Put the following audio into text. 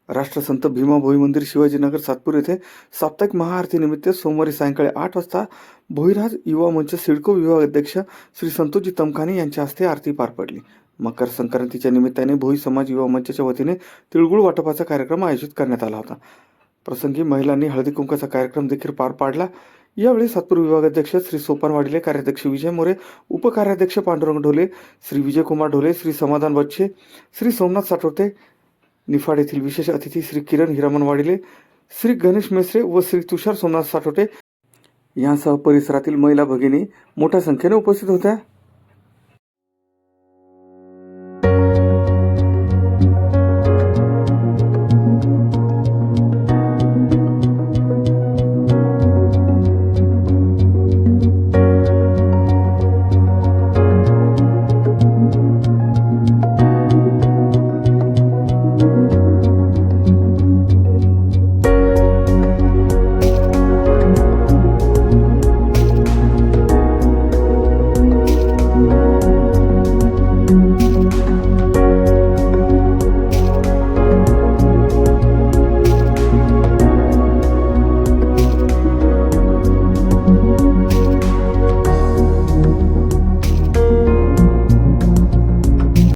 राष्ट्रसंत भीमाभोई मंदिर शिवाजीनगर सातपूर येथे साप्ताहिक महाआरतीनिमित्त सोमवारी सायंकाळी 8 वाजता भोईराज युवा मंच सिडको विभाग अध्यक्ष श्री संतोषजी तमखानी यांच्या हस्ते आरती पार पडली. मकर संक्रांतीच्या निमित्ताने भोई समाज युवा मंचाच्या वतीने तिळगुळ वाटपाचा कार्यक्रम आयोजित करण्यात आला होता. प्रसंगी महिलांनी हळदी कुंकाचा कार्यक्रम देखील पार पाडला. यावेळी सातपूर विभागाध्यक्ष श्री सोपान वाडिले, कार्याध्यक्ष विजय मोरे, उपकार्याध्यक्ष पांडुरंग ढोले, श्री विजयकुमार ढोले, श्री समाधान बच्चे, श्री सोमनाथ साठोते, निफाड येथील विशेष अतिथी श्री किरण हिरामन वाडिले, श्री गणेश मेसरे व श्री तुषार सोमनाथ साठोटे यांसह परिसरातील महिला भगिनी मोठ्या संख्येने उपस्थित होत्या.